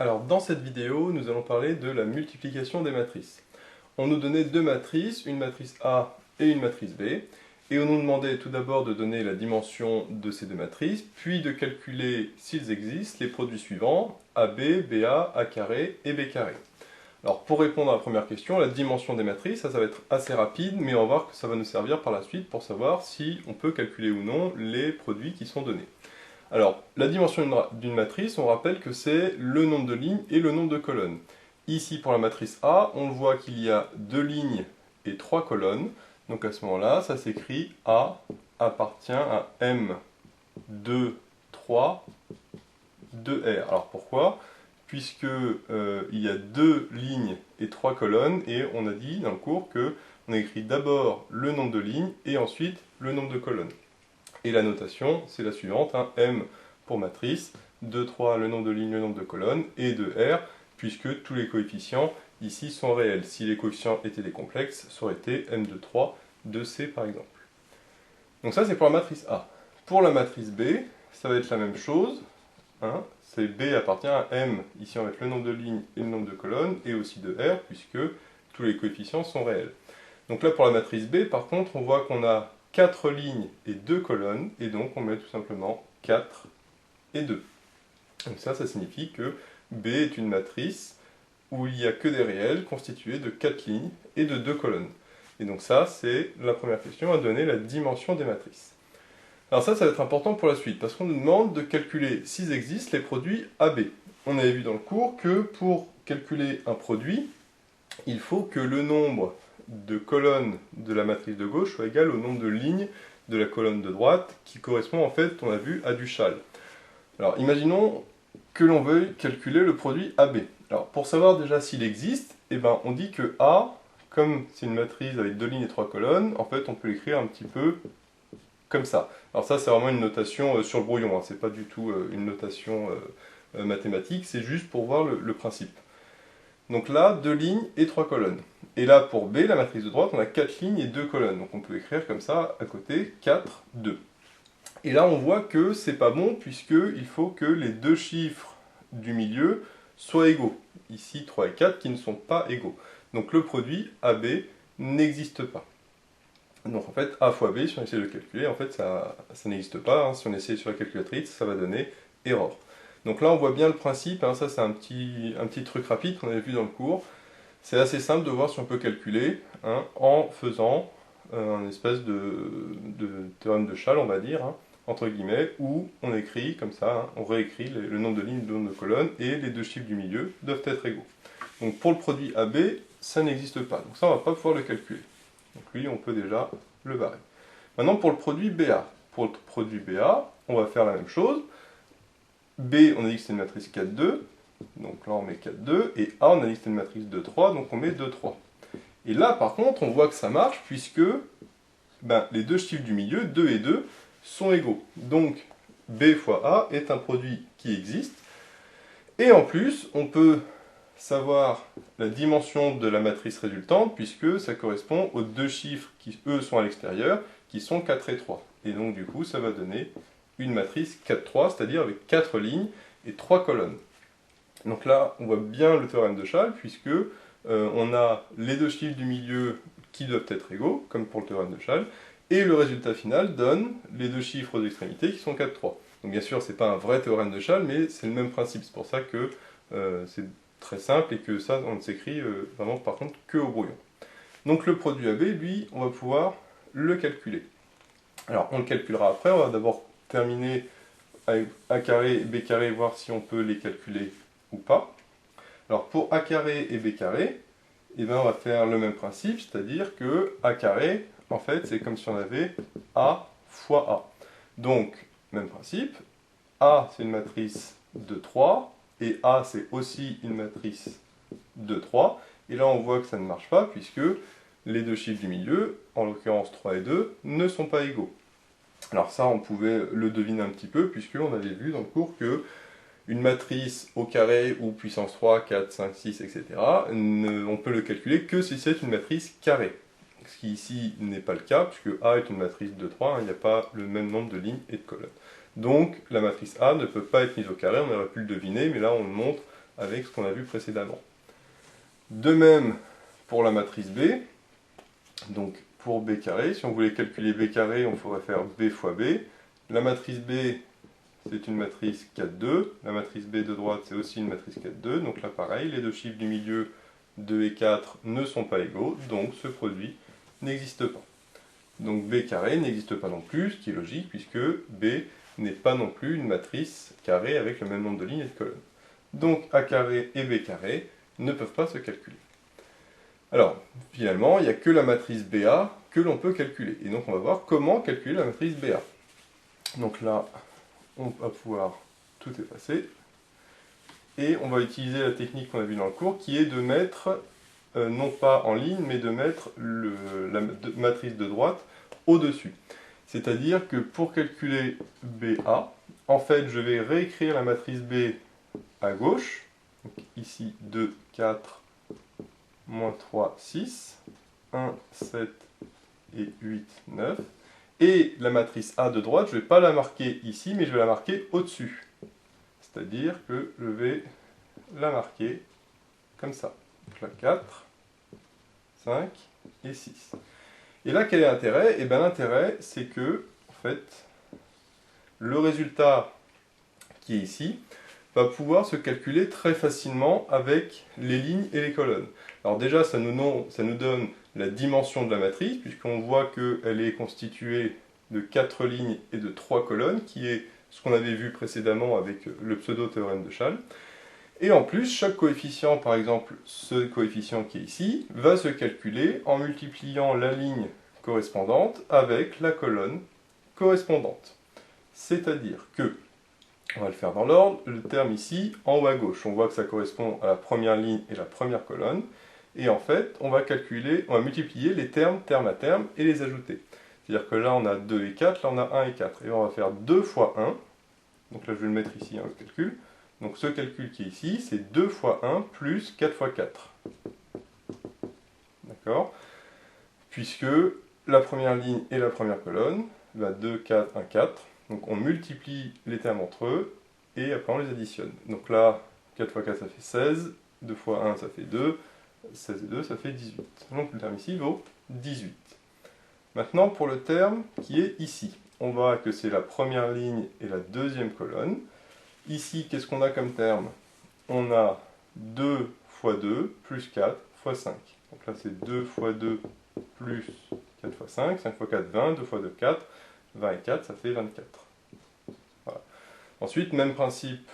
Alors dans cette vidéo, nous allons parler de la multiplication des matrices. On nous donnait deux matrices, une matrice A et une matrice B, et on nous demandait tout d'abord de donner la dimension de ces deux matrices, puis de calculer, s'ils existent, les produits suivants, AB, BA, A carré et B carré. Alors pour répondre à la première question, la dimension des matrices, ça va être assez rapide, mais on va voir que ça va nous servir par la suite pour savoir si on peut calculer ou non les produits qui sont donnés. Alors, la dimension d'une matrice, on rappelle que c'est le nombre de lignes et le nombre de colonnes. Ici, pour la matrice A, on voit qu'il y a 2 lignes et 3 colonnes. Donc à ce moment-là, ça s'écrit A appartient à M 2, 3, 2R. Alors pourquoi? Puisque il y a 2 lignes et 3 colonnes, et on a dit dans le cours qu'on écrit d'abord le nombre de lignes et ensuite le nombre de colonnes. Et la notation, c'est la suivante, hein, M pour matrice, 2, 3, le nombre de lignes, le nombre de colonnes, et de R, puisque tous les coefficients ici sont réels. Si les coefficients étaient des complexes, ça aurait été M de 3, 2C par exemple. Donc ça c'est pour la matrice A. Pour la matrice B, ça va être la même chose. Hein, c'est B appartient à M, ici on va mettre le nombre de lignes et le nombre de colonnes, et aussi de R, puisque tous les coefficients sont réels. Donc là pour la matrice B, par contre, on voit qu'on a 4 lignes et 2 colonnes, et donc on met tout simplement 4 et 2. Donc ça signifie que B est une matrice où il n'y a que des réels constitués de 4 lignes et de 2 colonnes. Et donc ça, c'est la première question à donner la dimension des matrices. Alors ça va être important pour la suite, parce qu'on nous demande de calculer, s'ils existent, les produits AB. On avait vu dans le cours que pour calculer un produit, il faut que le nombre de colonnes de la matrice de gauche soit égal au nombre de lignes de la colonne de droite, qui correspond en fait, on a vu, à du châle. Alors imaginons que l'on veuille calculer le produit AB. Alors pour savoir déjà s'il existe, eh ben, on dit que A, comme c'est une matrice avec 2 lignes et 3 colonnes, en fait on peut l'écrire un petit peu comme ça. Alors ça c'est vraiment une notation sur le brouillon, hein. C'est pas du tout une notation mathématique, c'est juste pour voir le principe. Donc là, 2 lignes et 3 colonnes. Et là, pour B, la matrice de droite, on a 4 lignes et 2 colonnes. Donc on peut écrire comme ça, à côté, 4, 2. Et là, on voit que c'est pas bon, puisqu'il faut que les deux chiffres du milieu soient égaux. Ici, 3 et 4, qui ne sont pas égaux. Donc le produit AB n'existe pas. Donc en fait, A fois B, si on essaie de le calculer, en fait, ça n'existe pas. Hein. Si on essaie sur la calculatrice, ça va donner erreur. Donc là, on voit bien le principe, hein, ça c'est un petit truc rapide qu'on avait vu dans le cours. C'est assez simple de voir si on peut calculer hein, en faisant un espèce de théorème de Châle, on va dire, hein, entre guillemets, où on écrit comme ça, hein, on réécrit le nombre de lignes, le nombre de colonnes, et les deux chiffres du milieu doivent être égaux. Donc pour le produit AB, ça n'existe pas, donc ça on ne va pas pouvoir le calculer. Donc lui, on peut déjà le barrer. Maintenant pour le produit BA. Pour le produit BA, on va faire la même chose. B, on a dit que c'était une matrice 4, 2, donc là on met 4, 2, et A, on a dit que c'était une matrice 2, 3, donc on met 2, 3. Et là, par contre, on voit que ça marche, puisque les deux chiffres du milieu, 2 et 2, sont égaux. Donc, B fois A est un produit qui existe, et en plus, on peut savoir la dimension de la matrice résultante, puisque ça correspond aux deux chiffres qui, eux, sont à l'extérieur, qui sont 4 et 3. Et donc, du coup, ça va donner une matrice 4, 3, c'est-à-dire avec 4 lignes et 3 colonnes. Donc là, on voit bien le théorème de Châle, puisque on a les deux chiffres du milieu qui doivent être égaux, comme pour le théorème de Châle, et le résultat final donne les deux chiffres aux extrémités qui sont 4, 3. Donc bien sûr, c'est pas un vrai théorème de Châle, mais c'est le même principe. C'est pour ça que c'est très simple et que ça, on ne s'écrit vraiment par contre que au brouillon. Donc le produit AB, lui, on va pouvoir le calculer. Alors on le calculera après, on va d'abord terminer avec A carré et B carré, voir si on peut les calculer ou pas. Alors pour A carré et B carré, eh ben on va faire le même principe, c'est-à-dire que A carré, en fait, c'est comme si on avait A fois A. Donc, même principe, A c'est une matrice de 3, et A c'est aussi une matrice de 3, et là on voit que ça ne marche pas, puisque les deux chiffres du milieu, en l'occurrence 3 et 2, ne sont pas égaux. Alors ça, on pouvait le deviner un petit peu, puisqu'on avait vu dans le cours que une matrice au carré ou puissance 3, 4, 5, 6, etc., on peut le calculer que si c'est une matrice carrée. Ce qui ici n'est pas le cas, puisque A est une matrice de 3, hein, il n'y a pas le même nombre de lignes et de colonnes. Donc la matrice A ne peut pas être mise au carré, on aurait pu le deviner, mais là on le montre avec ce qu'on a vu précédemment. De même pour la matrice B, donc pour B carré, si on voulait calculer B carré, on pourrait faire B fois B. La matrice B, c'est une matrice 4,2. La matrice B de droite, c'est aussi une matrice 4,2. Donc là, pareil, les deux chiffres du milieu, 2 et 4, ne sont pas égaux, donc ce produit n'existe pas. Donc B carré n'existe pas non plus, ce qui est logique, puisque B n'est pas non plus une matrice carrée avec le même nombre de lignes et de colonnes. Donc A carré et B carré ne peuvent pas se calculer. Alors, finalement, il n'y a que la matrice BA que l'on peut calculer. Et donc on va voir comment calculer la matrice BA. Donc là, on va pouvoir tout effacer. Et on va utiliser la technique qu'on a vue dans le cours, qui est de mettre, non pas en ligne, mais de mettre la matrice de droite au-dessus. C'est-à-dire que pour calculer BA, en fait, je vais réécrire la matrice B à gauche. Donc ici, 2, 4, moins 3, 6, 1, 7 et 8, 9. Et la matrice A de droite, je ne vais pas la marquer ici, mais je vais la marquer au-dessus. C'est-à-dire que je vais la marquer comme ça. Donc là, 4, 5 et 6. Et là, quel est l'intérêt? Eh bien, l'intérêt, c'est que, en fait, le résultat qui est ici va pouvoir se calculer très facilement avec les lignes et les colonnes. Alors déjà, ça nous donne la dimension de la matrice, puisqu'on voit qu'elle est constituée de 4 lignes et de 3 colonnes, qui est ce qu'on avait vu précédemment avec le pseudo-théorème de Schall. Et en plus, chaque coefficient, par exemple ce coefficient qui est ici, va se calculer en multipliant la ligne correspondante avec la colonne correspondante. C'est-à-dire que, on va le faire dans l'ordre, le terme ici, en haut à gauche, on voit que ça correspond à la première ligne et la première colonne, et en fait, on va multiplier les termes, terme à terme, et les ajouter. C'est-à-dire que là, on a 2 et 4, là, on a 1 et 4. Et on va faire 2 fois 1, donc là, je vais le mettre ici, hein, le calcul. Donc ce calcul qui est ici, c'est 2 fois 1 plus 4 fois 4. D'accord? Puisque la première ligne et la première colonne, bah 2, 4, 1, 4. Donc on multiplie les termes entre eux, et après on les additionne. Donc là, 4 fois 4, ça fait 16. 2 fois 1, ça fait 2. 16 et 2, ça fait 18. Donc le terme ici vaut 18. Maintenant, pour le terme qui est ici, on voit que c'est la première ligne et la deuxième colonne. Ici, qu'est-ce qu'on a comme terme? On a 2 fois 2 plus 4 fois 5. Donc là, c'est 2 fois 2 plus 4 fois 5. 5 fois 4, 20. 2 fois 2, 4. 20 et 4, ça fait 24. Voilà. Ensuite, même principe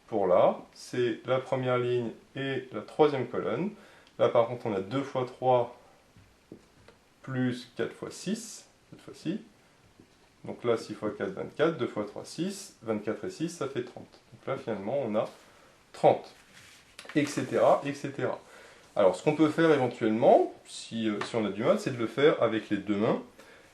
pour là. C'est la première ligne et la troisième colonne. Là, par contre, on a 2 fois 3 plus 4 fois 6, cette fois-ci. Donc là, 6 fois 4, 24, 2 fois 3, 6, 24 et 6, ça fait 30. Donc là, finalement, on a 30, etc., etc. Alors, ce qu'on peut faire éventuellement, si on a du mal, c'est de le faire avec les deux mains.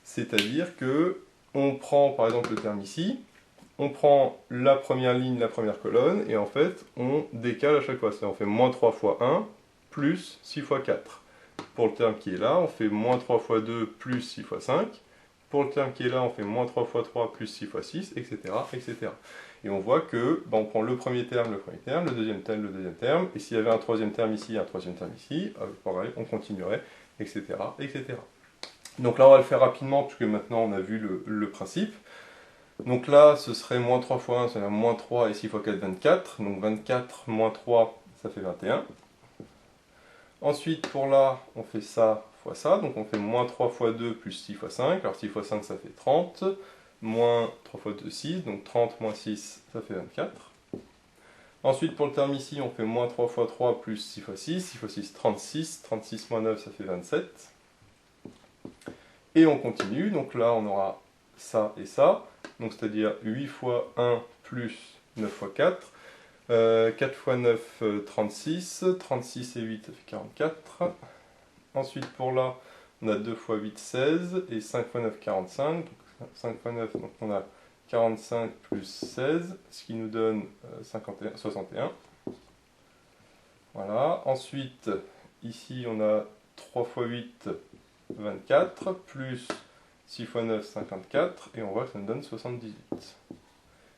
C'est-à-dire que on prend, par exemple, le terme ici, on prend la première ligne, la première colonne, et en fait, on décale à chaque fois. C'est-à-dire, on fait moins 3 fois 1, plus 6 fois 4. Pour le terme qui est là, on fait moins 3 fois 2, plus 6 fois 5. Pour le terme qui est là, on fait moins 3 fois 3 plus 6 fois 6, etc. etc. Et on voit que on prend le premier terme, le deuxième terme, le deuxième terme, et s'il y avait un troisième terme ici, un troisième terme ici, pareil, on continuerait, etc. etc. Donc là, on va le faire rapidement, puisque maintenant on a vu le principe. Donc là, ce serait moins 3 fois 1, ça veut dire moins 3, et 6 fois 4, 24. Donc 24 moins 3, ça fait 21. Ensuite, pour là, on fait ça fois ça, donc on fait moins 3 fois 2 plus 6 fois 5, alors 6 fois 5 ça fait 30, moins 3 fois 2, 6, donc 30 moins 6 ça fait 24. Ensuite pour le terme ici, on fait moins 3 fois 3 plus 6 fois 6, 6 fois 6, 36, 36 moins 9 ça fait 27. Et on continue, donc là on aura ça et ça, donc c'est-à-dire 8 fois 1 plus 9 fois 4. 4 fois 9, 36, 36 et 8, ça fait 44. Ensuite, pour là, on a 2 fois 8, 16, et 5 fois 9, 45. Donc 5 fois 9, donc on a 45 plus 16, ce qui nous donne 61. Voilà. Ensuite, ici, on a 3 fois 8, 24, plus 6 fois 9, 54, et on voit que ça nous donne 78.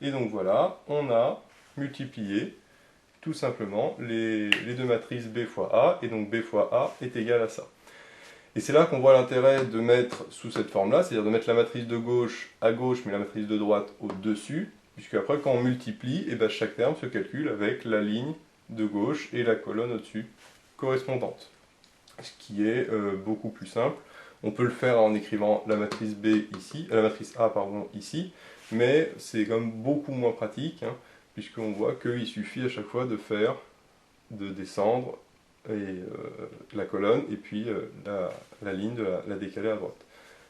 Et donc voilà, on a multiplié tout simplement les deux matrices B fois A, et donc B fois A est égal à ça. Et c'est là qu'on voit l'intérêt de mettre sous cette forme-là, c'est-à-dire de mettre la matrice de gauche à gauche, mais la matrice de droite au-dessus, puisque après, quand on multiplie, et ben, chaque terme se calcule avec la ligne de gauche et la colonne au-dessus correspondante. Ce qui est beaucoup plus simple. On peut le faire en écrivant la matrice B ici, la matrice A pardon, ici, mais c'est quand même beaucoup moins pratique, hein, puisqu'on voit qu'il suffit à chaque fois de descendre la colonne et puis la ligne de la décaler à droite.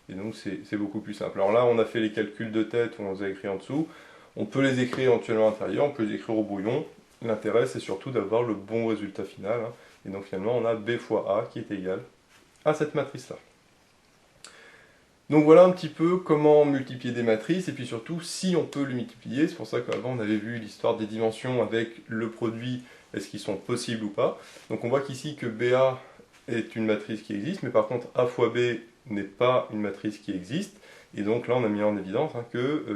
Et donc c'est beaucoup plus simple. Alors là, on a fait les calculs de tête, on les a écrits en dessous. On peut les écrire éventuellement à l'intérieur, on peut les écrire au brouillon. L'intérêt, c'est surtout d'avoir le bon résultat final, hein. Et donc finalement, on a B fois A qui est égal à cette matrice-là. Donc voilà un petit peu comment multiplier des matrices, et puis surtout si on peut les multiplier. C'est pour ça qu'avant on avait vu l'histoire des dimensions avec le produit, est-ce qu'ils sont possibles ou pas. Donc on voit qu'ici que BA est une matrice qui existe, mais par contre A fois B n'est pas une matrice qui existe. Et donc là on a mis en évidence que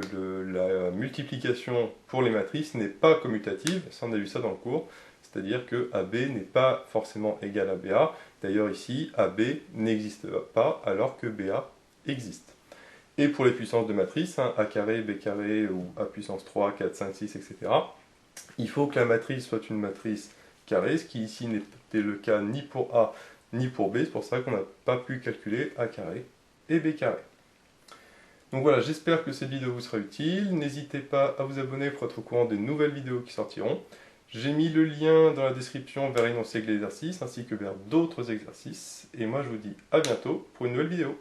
la multiplication pour les matrices n'est pas commutative, ça on a vu ça dans le cours. C'est-à-dire que AB n'est pas forcément égal à BA. D'ailleurs ici, AB n'existe pas alors que BA existe. Et pour les puissances de matrice, A carré, B carré ou A puissance 3, 4, 5, 6, etc., il faut que la matrice soit une matrice carrée, ce qui ici n'était le cas ni pour A ni pour B. C'est pour ça qu'on n'a pas pu calculer A carré et B carré. Donc voilà, j'espère que cette vidéo vous sera utile. N'hésitez pas à vous abonner pour être au courant des nouvelles vidéos qui sortiront. J'ai mis le lien dans la description vers l'énoncé de l'exercice ainsi que vers d'autres exercices. Et moi je vous dis à bientôt pour une nouvelle vidéo.